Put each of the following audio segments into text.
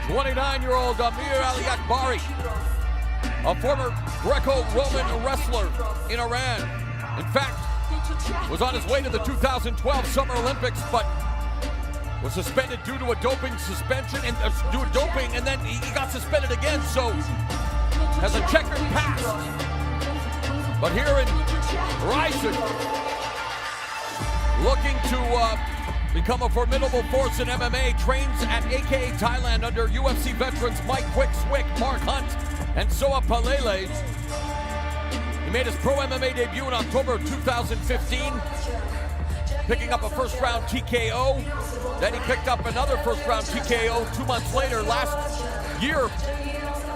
29-year-old Amir Aliakbari, a former Greco-Roman wrestler in Iran. In fact, was on his way to the 2012 Summer Olympics, but was suspended due to a doping suspension and then he got suspended again, so has a checkered past. But here in Ryzen, looking to become a formidable force in MMA, trains at AKA Thailand under UFC veterans Mike Quick Swick, Mark Hunt, and Soa Palele. He made his pro MMA debut in October of 2015, picking up a first-round TKO. Then he picked up another first-round TKO 2 months later. Last year,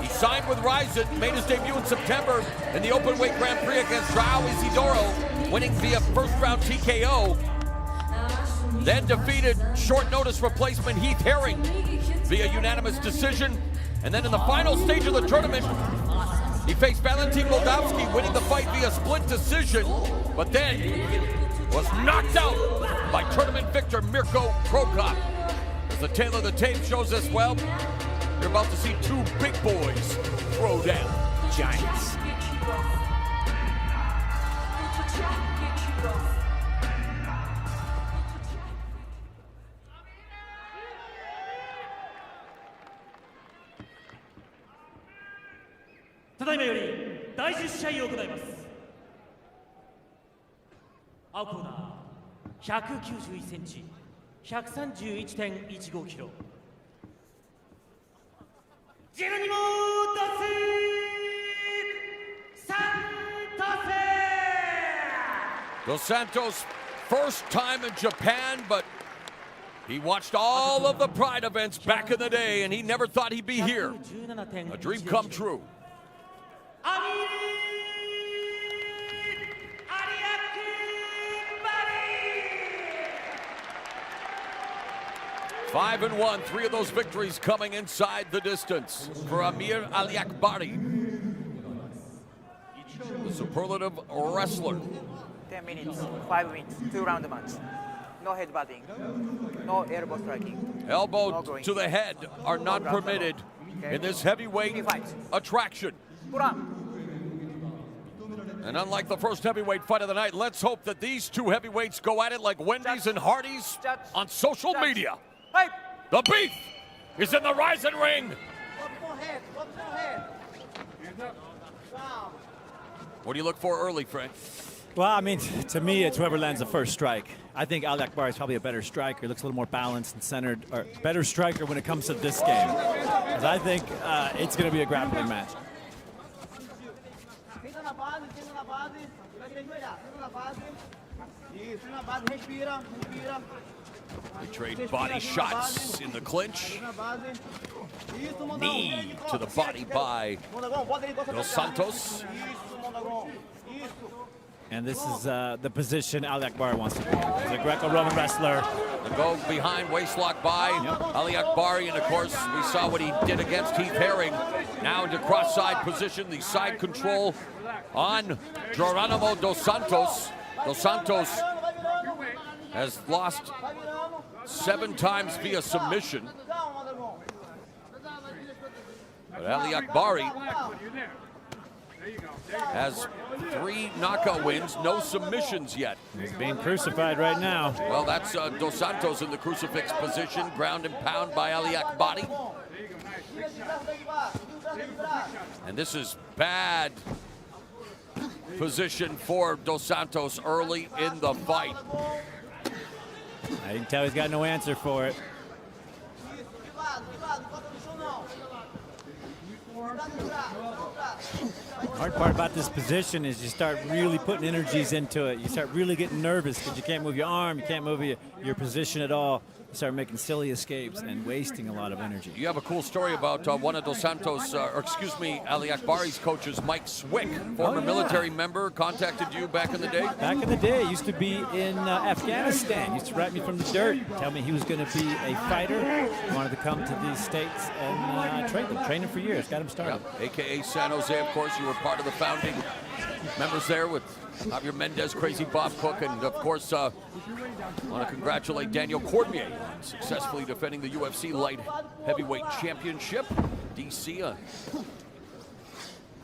he signed with Ryzen, made his debut in September in the Openweight Grand Prix against João Isidoro, winning via first-round TKO. Then defeated short-notice replacement Heath Herring via unanimous decision. And then in the final stage of the tournament, he faced Valentin Moldavsky, winning the fight via split decision, but then was knocked out by tournament victor Mirko Krokop. As the tail of the tape shows us, well, you're about to see two big boys throw down giants. Today, 第10試合を行います。青コーナー191センチ、131.15キロ。Geronimo Dos Santos, first time in Japan, but he watched all of the Pride events back in the day, and he never thought he'd be here. A dream come true. Amir Aliakbari. 5-1, 3 of those victories coming inside the distance for Amir Aliakbari, the superlative wrestler. 10 minutes, 5 minutes, 2-round match. No headbutting, no elbow striking. Elbow to the head are not permitted in this heavyweight attraction. And unlike the first heavyweight fight of the night, let's hope that these two heavyweights go at it like Wendy's and Hardee's on social media. The beef is in the Ryzen ring. What do you look for early, Frank? Well, I mean, to me, it's whoever lands the first strike. I think Aliakbari is probably a better striker. He looks a little more balanced and centered, or better striker when it comes to this game. Because I think it's going to be a grappling match. They trade body shots in the clinch. Knee to the body by Dos Santos. And this is the position Aliakbari wants to be in. He's a Greco-Roman wrestler. The go behind waistlock by Aliakbari, and of course we saw what he did against Heath Herring. Now into cross-side position, the side control on Geronimo Dos Santos. Dos Santos has lost 7 times via submission. But Aliakbari has 3 knockout wins, no submissions yet. He's being crucified right now. Well, that's Dos Santos in the crucifix position, ground and pound by Aliakbari. And this is bad position for Dos Santos early in the fight. I can tell he's got no answer for it. Hard part about this position is you start really putting energies into it. You start really getting nervous because you can't move your arm, you can't move your position at all. You start making silly escapes and wasting a lot of energy. You have a cool story about one of Dos Santos, Aliakbari's coaches, Mike Swick, former military member, contacted you back in the day? Back in the day, used to be in Afghanistan. Used to write me from the dirt, tell me he was going to be a fighter. He wanted to come to these states and train him for years. Got him started. Yeah. AKA San Jose, of course. You were were part of the founding members there with Javier Mendez, Crazy Bob Cook, and of course, I want to congratulate Daniel Cormier on successfully defending the UFC light heavyweight championship. DC, a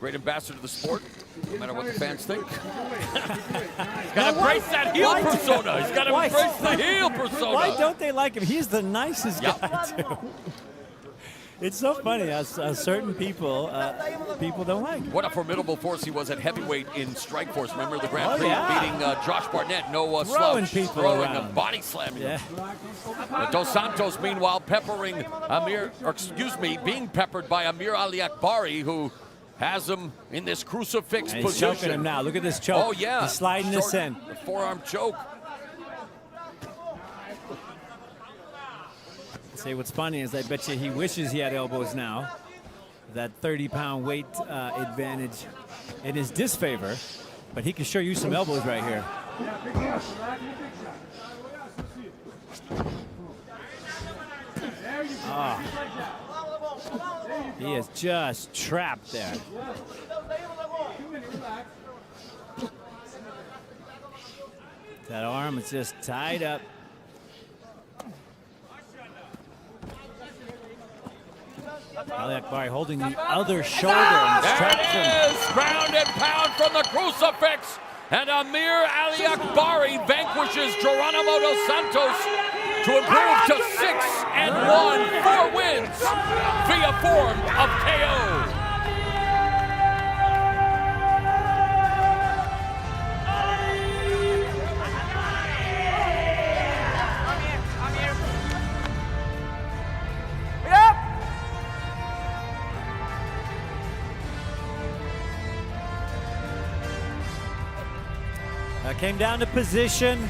great ambassador to the sport, no matter what the fans think. He's got to embrace that heel persona. He's got to embrace the heel persona. Why don't they like him? He's the nicest guy, too. It's so funny how certain people don't like him. What a formidable force he was at heavyweight in Strikeforce. Remember the Grand Prix beating Josh Barnett, no slouch, throwing and body slamming him. Dos Santos, meanwhile, being peppered by Amir Aliakbari, who has him in this crucifix and position. He's choking him now. Look at this choke. Oh, yeah. He's sliding this in. The forearm choke. Say what's funny is I bet you he wishes he had elbows now. That 30-pound weight advantage in his disfavor, but he can sure use some elbows right here. He is just trapped there. That arm is just tied up. Aliakbari holding the other shoulder and traps him. There it is! Ground and pound from the crucifix. And Amir Aliakbari vanquishes Geronimo Dos Santos to improve to 6-1, 4 wins via form of KO. Came down to position.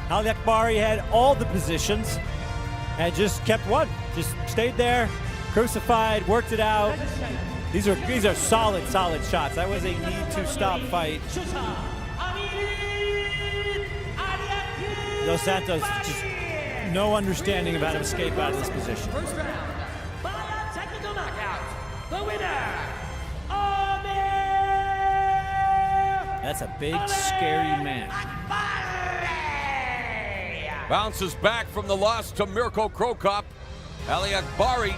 Aliakbari had all the positions and just kept one. Just stayed there, crucified, worked it out. These are solid shots. That was a need to stop fight. Dos Santos just no understanding of how to escape out of this position. First round, by technical knockout, the winner, That's a big, scary man. Bounces back from the loss to Mirko Krokop. Aliakbari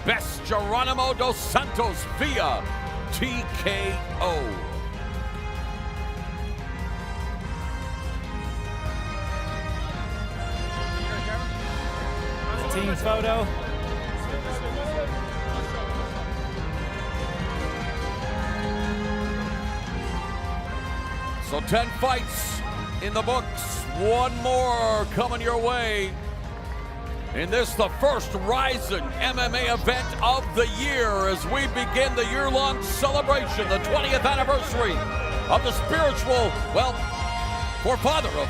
bests Geronimo Dos Santos via TKO. The team photo. So 10 fights in the books, one more coming your way. In this, the first Ryzen MMA event of the year as we begin the year-long celebration, the 20th anniversary of the spiritual, forefather of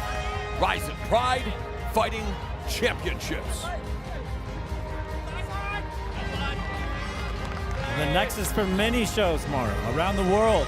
Ryzen Pride Fighting Championships. And the next is for many shows tomorrow around the world.